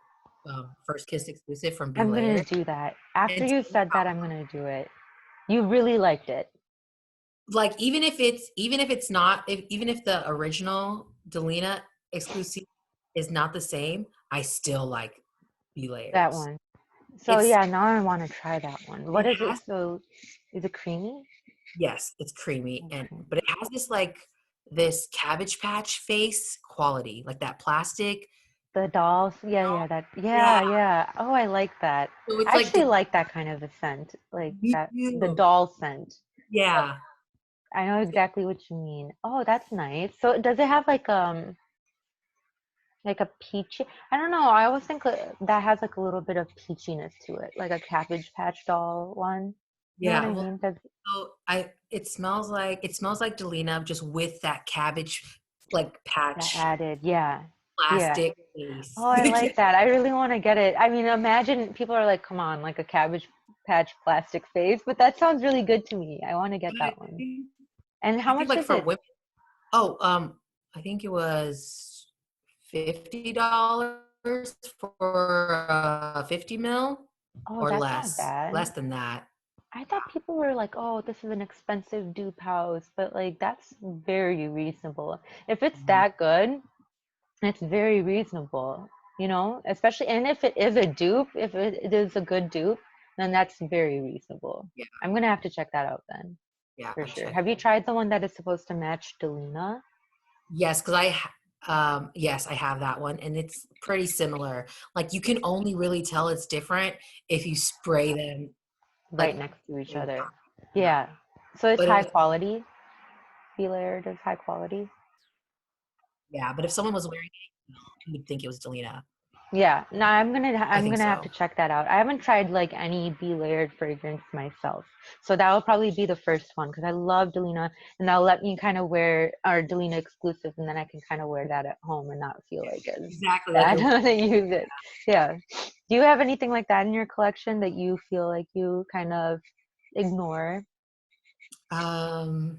First Kiss exclusive from Be I'm gonna Layered, do that. After and you tell me said that, I'm gonna do it. You really liked it. like even if it's not even if the original Delina exclusive is not the same, I still like Be That Layers. one. So It's yeah, now I want to try that one. What it is it? has So is it creamy? yes, it's creamy and Okay. but it has this like this Cabbage Patch face quality, like that plastic. The dolls. Yeah, yeah, that. Yeah, Yeah, yeah. Oh, I like that. so it's I like actually like that kind of a scent, like me that, the too. doll scent. Yeah. I know exactly what you mean. Oh, that's nice. So does it have like a peachy? I don't know. I always think that has like a little bit of peachiness to it, like a Cabbage Patch doll one. You know what Yeah. I Well, mean? Does so I it smells like Delina just with that cabbage like that patch added? Yeah, yeah. plastic face. Oh, I like that. I really want to get it. I mean, imagine people are like, come on, like a Cabbage Patch plastic face, but that sounds really good to me. I want to get But that one. And I how think much like is for it? women, oh, I think it was $50 for 50 mil Oh, or that's not bad. less than that. I thought people were like, oh, this is an expensive dupe house, but like that's very reasonable. If it's Mhm. that good, it's very reasonable, especially, and if it is a dupe, if it is a good dupe, then that's very reasonable. Yeah, I'm gonna have to check that out then, yeah, for sure. check. Have you tried the one that is supposed to match Delina? Yes, because yes, I have that one, and it's pretty similar. Like you can only really tell it's different if you spray them Right like next to each same other. time. Yeah, Yeah. So it's but high if quality. Be layered is high quality. yeah, but if someone was wearing it, you would think it was Delina. Yeah. No, I I'm think gonna have to so. check that out. I haven't tried like any be layered fragrance myself. So that will probably be the first one because I love Delina, and that'll let me kind of wear our Delina exclusive, and then I can kind of wear that at home and not feel like it's Exactly, like bad you're. when I use it. Yeah. Do you have anything like that in your collection that you feel like you kind of ignore? Um,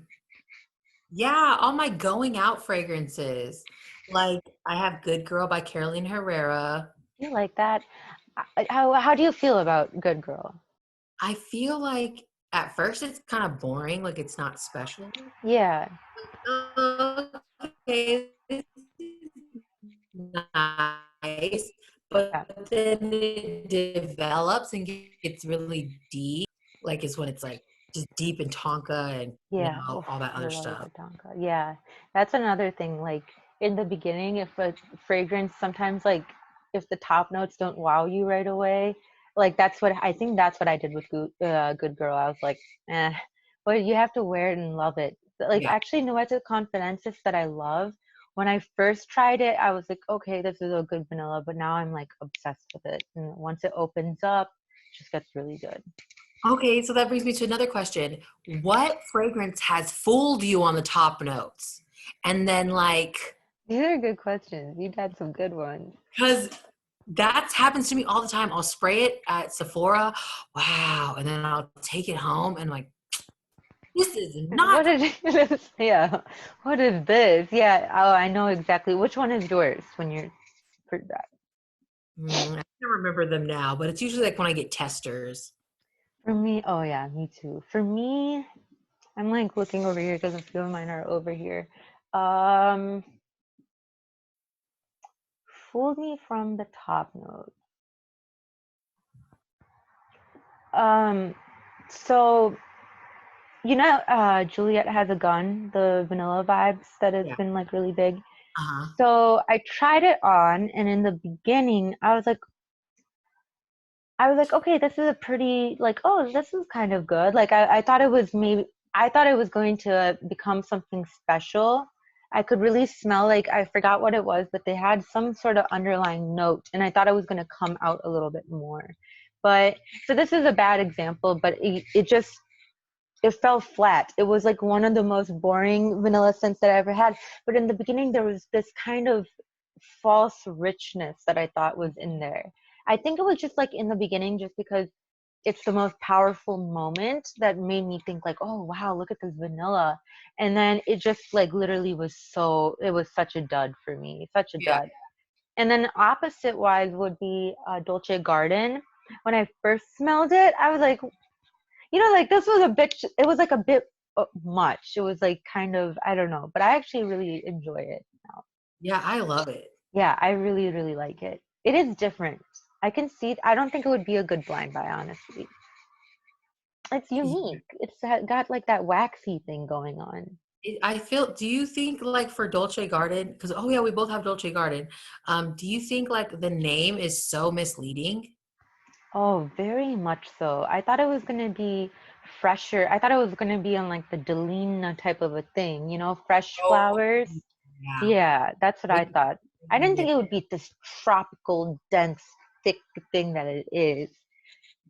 yeah, all my going out fragrances. Like I have Good Girl by Carolyn Herrera. You like that? How do you feel about Good Girl? I feel like at first it's kind of boring, like it's not special. Yeah, Okay, this is nice, but yeah, then it develops and gets really deep. Like is when it's like just deep in Tonka and yeah. Oof, all that I other love stuff. a Donka. Yeah, that's another thing. Like in the beginning, if a fragrance sometimes like if the top notes don't wow you right away, like that's what I did with Good Girl. I was like, eh, but you have to wear it and love it. But, like Yeah, actually, Nueces Confidences that I love. When I first tried it, I was like, okay, this is a good vanilla, but now I'm like obsessed with it. And once it opens up, it just gets really good. okay, so that brings me to another question. What fragrance has fooled you on the top notes? And then, like, These are good questions. You've had some good ones. because that happens to me all the time. I'll spray it at Sephora, wow, and then I'll take it home and, like, this is not, What is this? Yeah. What is this? Yeah. Oh, I know exactly. Which one is yours when you're for that? I can't remember them now, but it's usually like when I get testers. For me, oh yeah, me too. For me, I'm like looking over here because a few of mine are over here. Um, fooled me from the top note. Um, so Juliet Has a Gun, the vanilla vibes that has Yeah. been like really big. Uh-huh. So I tried it on, and in the beginning, I was like, okay, this is a pretty, like, oh, this is kind of good. Like, I thought it was I thought it was going to become something special. I could really smell, like, I forgot what it was, but they had some sort of underlying note, and I thought it was going to come out a little bit more. But, so this is a bad example, but it fell flat. It was like one of the most boring vanilla scents that I ever had. But in the beginning, there was this kind of false richness that I thought was in there. I think it was just like in the beginning, just because it's the most powerful moment that made me think like, oh wow, look at this vanilla. And then it just like literally it was such a dud for me, such a Yeah. dud. And then opposite wise would be Dolce Garden. When I first smelled it, I was like, like this was a bit, it was like a bit much. It was like kind of, I don't know, but I actually really enjoy it now. Yeah, I love it. Yeah, I really, really like it. It is different. I can see, I don't think it would be a good blind buy, honestly. It's Yeah. unique. It's got like that waxy thing going on. I feel, do you think like for Dolce Garden, because oh yeah, we both have Dolce Garden. Do you think like the name is so misleading? Oh, very much so. I thought it was gonna be fresher. I thought it was gonna be on like the Delina type of a thing, fresh Oh, flowers. yeah. Yeah, that's what I Maybe, thought. I didn't yeah. think it would be this tropical, dense, thick thing that it is.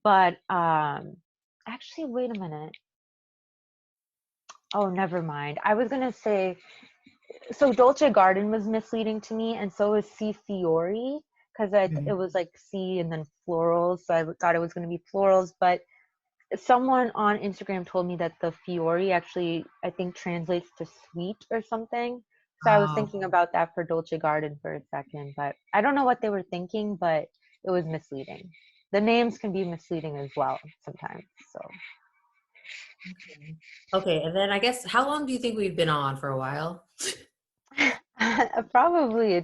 But actually, wait a minute. Oh, never mind. I was gonna say, so Dolce Garden was misleading to me, and so was C Fiore, because it Mhm. was like C and then florals. So I thought it was gonna be florals, but someone on Instagram told me that the Fiore actually, I think, translates to sweet or something. So I was Oh, thinking about that for Dolce Garden for a second, but I don't know what they were thinking, but it was misleading. The names can be misleading as well sometimes. So okay. Okay, and then I guess how long do you think we've been on for a while? probably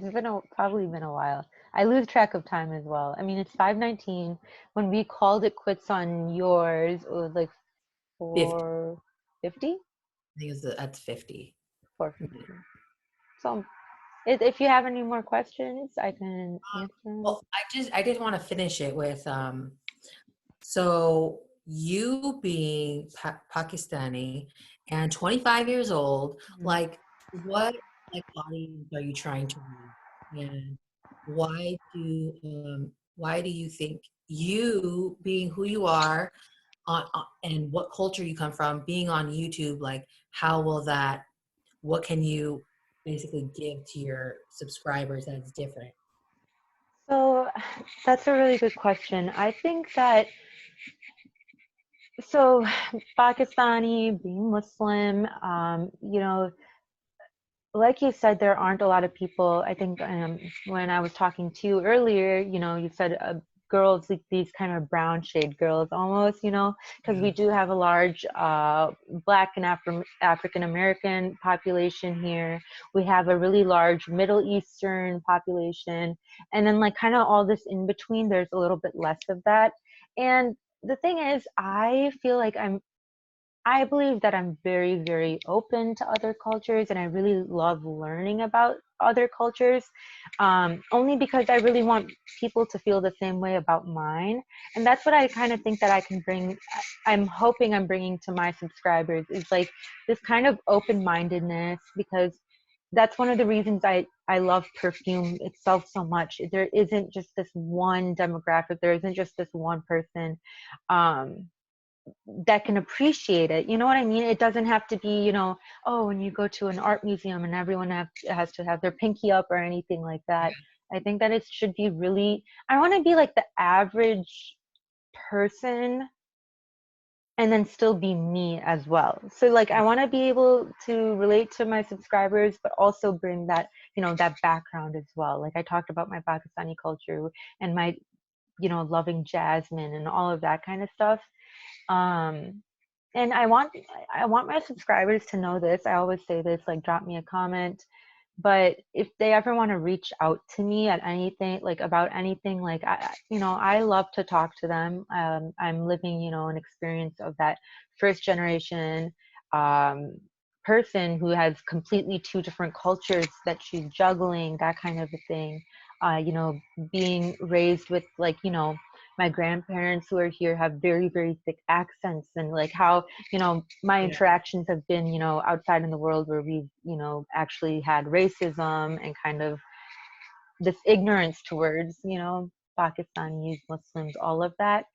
probably been a while. I lose track of time as well. I mean, it's 5:19. When we called it quits on yours, it was like 50. 4:50, I think that's 50. Mhm. 4:50. So if you have any more questions, I can answer them. Well, I did want to finish it with so you being Pakistani and 25 years old, Mhm. like what like audience are you trying to reach? And why do you think you being who you are and what culture you come from, being on YouTube, like how will that what can you basically give to your subscribers that's different? So that's a really good question. I think that so Pakistani, being Muslim, like you said, there aren't a lot of people. I think when I was talking to you earlier, you said girls, like these kind of brown shade girls almost, because Yeah. we do have a large Black and African American population here. We have a really large Middle Eastern population. And then, like, kind of all this in between, there's a little bit less of that. And the thing is, I believe that I'm very, very open to other cultures, and I really love learning about other cultures, only because I really want people to feel the same way about mine. And that's what I kind of think that I can bring. I'm hoping I'm bringing to my subscribers is like this kind of open mindedness, because that's one of the reasons I love perfume itself so much. There isn't just this one demographic, there isn't just this one person. Um, that can appreciate it. You know what I mean? It doesn't have to be, oh, when you go to an art museum and everyone has to have their pinky up or anything like that. I think that it should be really, I want to be like the average person and then still be me as well. So like I want to be able to relate to my subscribers, but also bring that, that background as well. Like I talked about my Pakistani culture and my, loving jasmine and all of that kind of stuff. Um, and I want my subscribers to know this. I always say this, like drop me a comment. But if they ever want to reach out to me at anything, like about anything, like I love to talk to them. I'm living, an experience of that first generation um, person who has completely two different cultures that she's juggling, that kind of a thing. Being raised with like, my grandparents who are here have very, very thick accents, and like how my Yeah. interactions have been, outside in the world where we've, actually had racism and kind of this ignorance towards, Pakistanis, Muslims, all of that.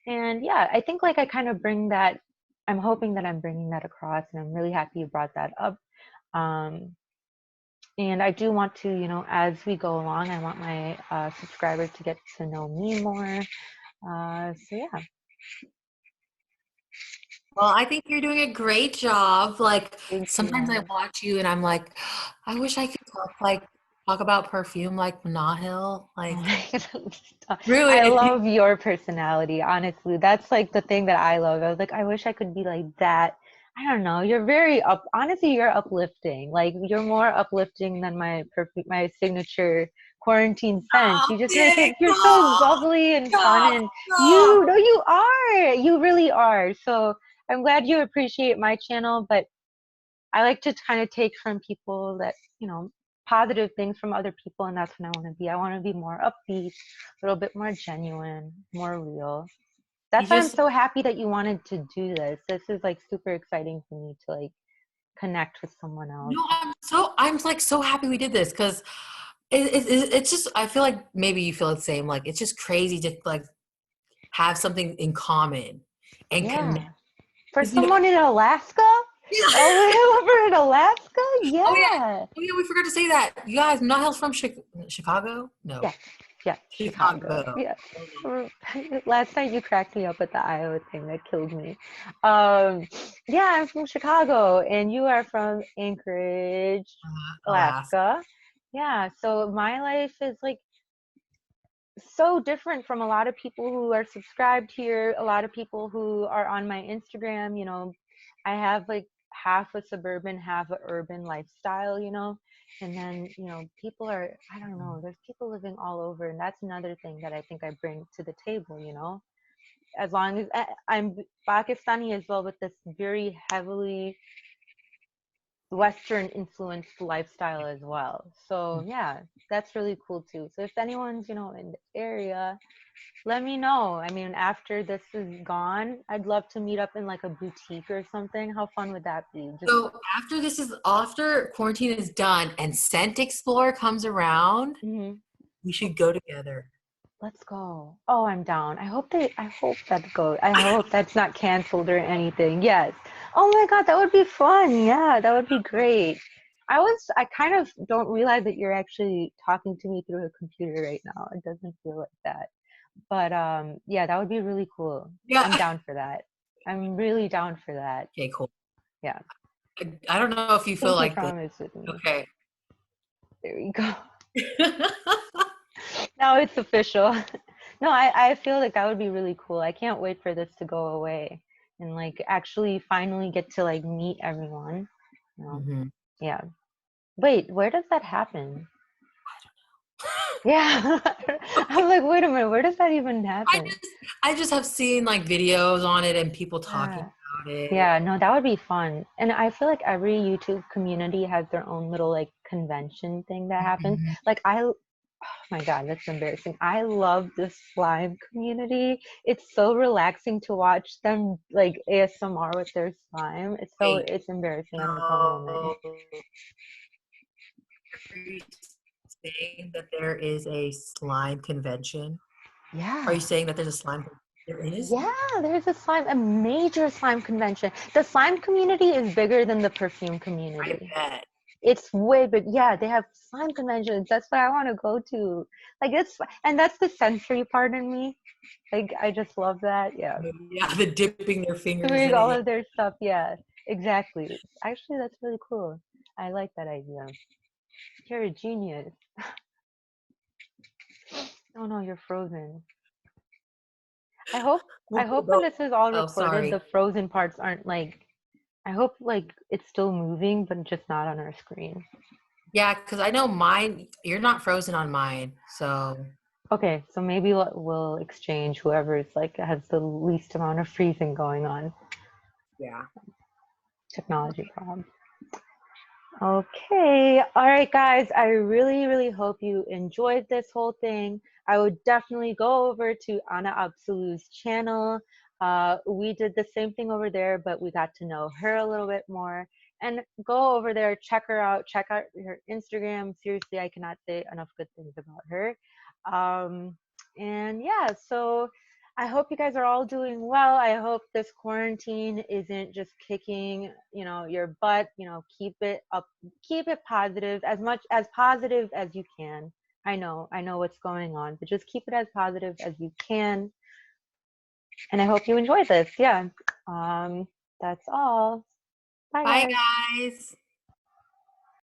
And yeah, I think like I kind of bring that, I'm hoping that I'm bringing that across, and I'm really happy you brought that up. Um, and I do want to, as we go along, I want my subscribers to get to know me more. So yeah. Well, I think you're doing a great job. Like Thank sometimes I you. watch you and I'm like, I wish I could talk about perfume like Manahil. Oh Like my God. I really. love your personality, honestly. That's like the thing that I love. I was like, I wish I could be like that. I don't know. You're very honestly, you're uplifting. Like you're more uplifting than my signature quarantine scent. Oh, You just make it, thanks. you're so Oh, bubbly and fun, stop, and stop. no, you are. You really are. So I'm glad you appreciate my channel, but I like to kind of take from people that, positive things from other people, and that's what I want to be. I want to be more upbeat, a little bit more genuine, more real. You That's why I'm just so happy that you wanted to do this. This is like super exciting for me to like connect with someone else. no, I'm like so happy we did this because it's just I feel like maybe you feel the same. Like it's just crazy to like have something in common and connect. Yeah. For 'Cause, you know, someone in Alaska? All the yeah. way over in Alaska? Oh yeah. Yeah. Oh yeah, we forgot to say that. You guys, Nahil's from Chicago? No. Yes, yes, Chicago. Chicago. Yes. Oh, Last night you cracked me up with the Iowa thing that killed me. Yeah, I'm from Chicago, and you are from Anchorage, Alaska. Alaska. Yeah, so my life is like so different from a lot of people who are subscribed here, a lot of people who are on my Instagram. I have like half a suburban, half a urban lifestyle, and then, people are, I don't know, there's people living all over, and that's another thing that I think I bring to the table, as long as I'm Pakistani as well, with this very heavily Western influenced lifestyle as well. So yeah, that's really cool too. So if anyone's, in the area, let me know. I mean, after this is gone, I'd love to meet up in like a boutique or something. How fun would that be? Just So after quarantine is done and Scent Explorer comes around, mhm. we should go together. Let's go. Oh, I'm down. I hope that goes. I hope that's not canceled or anything. Yes. Oh my God, that would be fun. Yeah, that would be great. I kind of don't realize that you're actually talking to me through a computer right now. It doesn't feel like that. But yeah, that would be really cool. I'm Yeah. down for that. I'm really down for that. Okay, cool. Yeah. I don't know if you feel Pinky like this. promise with me. Okay. There we go. Now it's official. No, I feel like that would be really cool. I can't wait for this to go away and like actually finally get to like meet everyone. You know? Mhm. Yeah. Wait, where does that happen? Yeah. I'm like, wait a minute, where does that even I happen? just I just have seen like videos on it and people talking Yeah. about it. Yeah, no, that would be fun. And I feel like every YouTube community has their own little like convention thing that happens. Mhm. Like oh my God, that's embarrassing. I love the slime community. It's so relaxing to watch them like ASMR with their slime. Wait, It's embarrassing at its own moment. so are you saying that there is a slime convention? Are you Yeah. saying that there's a slime? There is? Yeah, there's a major slime convention. The slime community is bigger than the perfume I community. bet. It's way big. Yeah, they have slime conventions. That's what I want to go to. Like and that's the sensory part in me. Like I just love that. Yeah. Yeah, the dipping their fingers Doing in it. all Yeah. of their stuff. Yeah, exactly. Actually, that's really cool. I like that idea. You're a genius. Oh no, you're frozen. I hope I We'll hope when go. this is all Oh, recorded, sorry. the frozen parts aren't like I hope like it's still moving, but just not on our screen. Yeah, because I know mine, you're not frozen on mine. So, Okay, so maybe we'll exchange whoever's like has the least amount of freezing going on. yeah. Technology problem. Okay. All right, guys. I really, really hope you enjoyed this whole thing. I would definitely go over to Anna Absulu's channel. We did the same thing over there, but we got to know her a little bit more. And go over there, check her out, check out her Instagram. Seriously, I cannot say enough good things about her. Um, and yeah, so I hope you guys are all doing well. I hope this quarantine isn't just kicking, your butt. Keep it up, keep it positive, as much as positive as you can. I know what's going on, but just keep it as positive as you can. And I hope you enjoy this. Yeah. That's all. Bye, Bye, guys. guys.